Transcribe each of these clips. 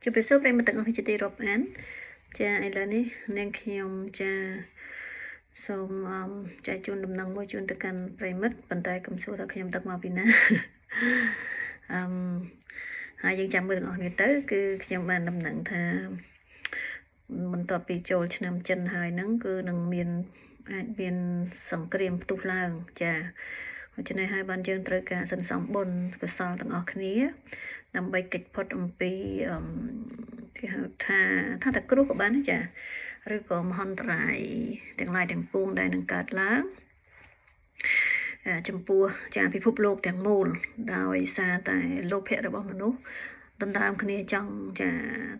ជម្រាបសួរប្រិយមិត្តទាំងអស់គ្នាជាទីរាប់អានចាឥឡូវនេះនាងខ្ញុំចាសូមចែកជូនដំណឹងមួយជូនទៅកាន់ប្រិយមិត្តប៉ុន្តែកុំសួរថាខ្ញុំដឹកមកពីណាហើយយើងចាំមើលទាំងអស់គ្នាទៅគឺខ្ញុំបានដំណឹងថាបន្ទាប់ពីចូលឆ្នាំចិនហើយហ្នឹងគឺនឹងអាចមានសង្គ្រាមផ្ទុះឡើងចាដូច្នេះហើយបានយើងត្រូវការសន្សំបុណ្យកុសលទាំងអស់គ្នាដើម្បីកិច្ចផុតអំពីគេហៅថាតែគ្រោះក៏បានចាឬក៏មហន្តរាយទាំងឡាយទាំងពួងដែលនឹងកើតឡើងចំពោះចាពិភពលោកទាំងមូលដោយសារតែលោភៈរបស់មនុស្សដណ្ដើមគ្នាចង់ចា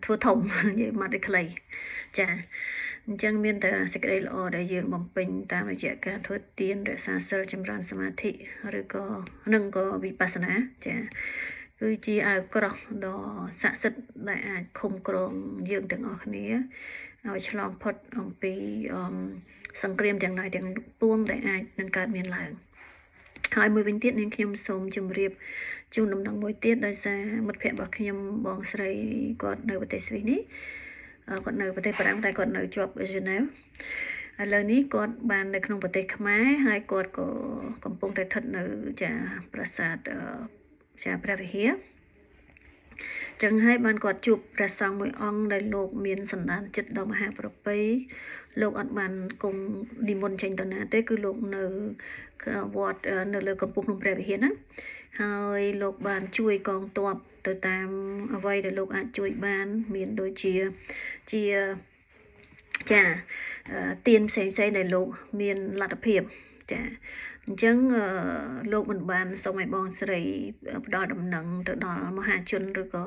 ធ្វើធំនិយាយមកដូចខ្លីចាអញ្ចឹងមានតែសេចក្តីល្អដែលយើងបំពេញតាមរយៈការធ្វើទានរក្សាសិលចម្រើនសមាធិឬក៏វិបស្សនាចាគឺជាអាវក្រោះដ៏ស័ក្តិសិទ្ធិដែលអាចឃុំគ្រងយើងទាំងអស់គ្នាឲ្យឆ្លងផុតអំពីសង្គ្រាមទាំងឡាយទាំងពួងដែលអាចនឹងកើតមានឡើងហើយមួយវិញទៀតនាងខ្ញុំសូមជម្រាបជូនដំណឹងមួយទៀតដោយសារមិត្តភ័ក្តិរបស់ខ្ញុំបងស្រីគាត់នៅប្រទេសស្វីសនេះគាត់នៅប្រទេសបារាំងតែគាត់នៅជាប់ហ្សឺណែវឥឡូវនេះគាត់បាននៅក្នុងប្រទេសខ្មែរហើយគាត់ក៏កំពុងតែស្ថិតនៅចាប្រាសាទចាព្រះវិហារចឹងហើយបានគាត់ជួបព្រះសង្ឃមួយអង្គដែលលោកមានសន្តានចិត្តដ៏មហាប្រពៃលោកអត់បានគង់និមន្តចេញទៅណាទេគឺលោកនៅវត្តនៅលើកំពូលភ្នំព្រះវិហារហ្នឹងហើយលោកបានជួយកងទ័ពទៅតាមអ្វីដែលលោកអាចជួយបានមានដូចជាចាទានផ្សេងដែលលោកមានលទ្ធភាពចាអញ្ចឹងលោកមិនបានសូមឲ្យបងស្រីផ្ដល់ដំណឹងទៅដល់មហាជនឬក៏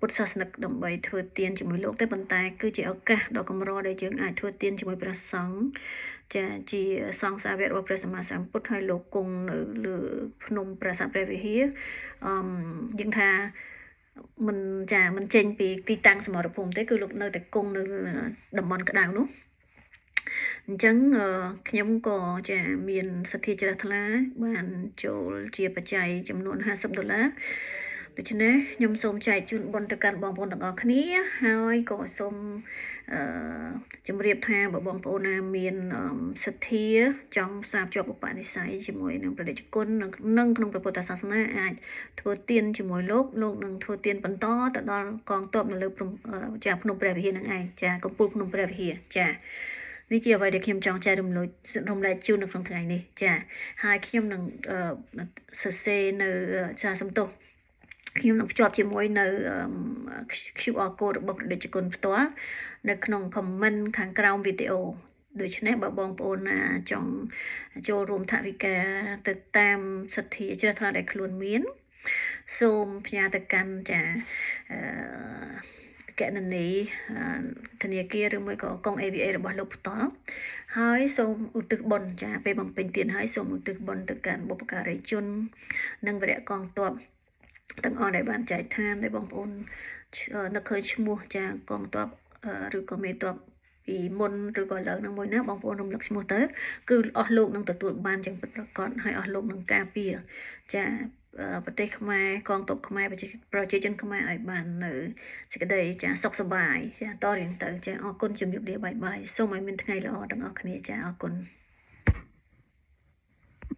ពុទ្ធសាសនិកដើម្បីធ្វើទានជាមួយលោកទេប៉ុន្តែគឺជាឱកាសដ៏កម្រដែលយើងអាចធ្វើទានជាមួយព្រះសង្ឃចាជាសង្ឃសាវករបស់ព្រះសម្មាសម្ពុទ្ធហើយលោកគង់នៅលើភ្នំប្រាសាទព្រះវិហារយើងថាមិនចេញពីទីតាំងសមរភូមិទេគឺលោកនៅតែគង់នៅតំបន់ក្តៅនោះអញ្ចឹងខ្ញុំក៏ចាមានសទ្ធាជ្រះថ្លាបានចូលជាបច្ច័យចំនួន$50ដូច្នេះខ្ញុំសូមចែកជូនបុណ្យទៅកាន់បងប្អូនទាំងអស់គ្នាហើយក៏សូមជម្រាបថាបើបងប្អូនណាមានសទ្ធាចង់ផ្សារភ្ជាប់ឧបនិស្ស័យជាមួយនឹងព្រះតេជគុណនិងក្នុងព្រះពុទ្ធសាសនាអាចធ្វើទានជាមួយលោកនឹងធ្វើទានបន្តទៅដល់កងទ័ពនៅលើភ្នំព្រះវិហារនឹងឯងចាកំពូលភ្នំព្រះវិហារចានេះជាអ្វីដែលខ្ញុំចង់ចែករំលែកជូននៅក្នុងថ្ងៃនេះចាហើយខ្ញុំនឹងសរសេរនៅសារសំទោសខ្ញុំនឹងភ្ជាប់ជាមួយនៅ QR code របស់ព្រះតេជគុណផ្ទាល់នៅក្នុង comment ខាងក្រោមវីដេអូដូច្នេះបើបងប្អូនណាចង់ចូលរួមថវិកាទៅតាមសទ្ធាជ្រះថ្លាដែលខ្លួនមានសូមផ្ញើទៅកាន់ចាកណនីធនាគារឬមួយក៏កង AVA របស់លោកផ្ទាល់ហើយសូមឧទ្ទិសបុណ្យចាពេលបំពេញទានហើយសូមឧទ្ទិសបុណ្យទៅកាន់បុព្វការីជននិងវីរៈកងទ័ពទាំងអស់ដែលបានចែកឋានដែលបងប្អូននឹកឃើញឈ្មោះចាកងទ័ពឬក៏មេទ័ពពីមុនឬក៏លើនឹងមួយណាបងប្អូនរំលឹកឈ្មោះទៅគឺអស់លោកនឹងទទួលបានយ៉ាងពិតប្រាកដហើយអស់លោកនឹងការពារចាប្រទេសខ្មែរកងទ័ពខ្មែរប្រជាជនខ្មែរឲ្យបាននៅសេចក្តីចាសុខសប្បាយចាតរៀងទៅចាអរគុណជំរាបលាបាយសូមឲ្យមានថ្ងៃល្អទាំងអស់គ្នាចាអរគុណ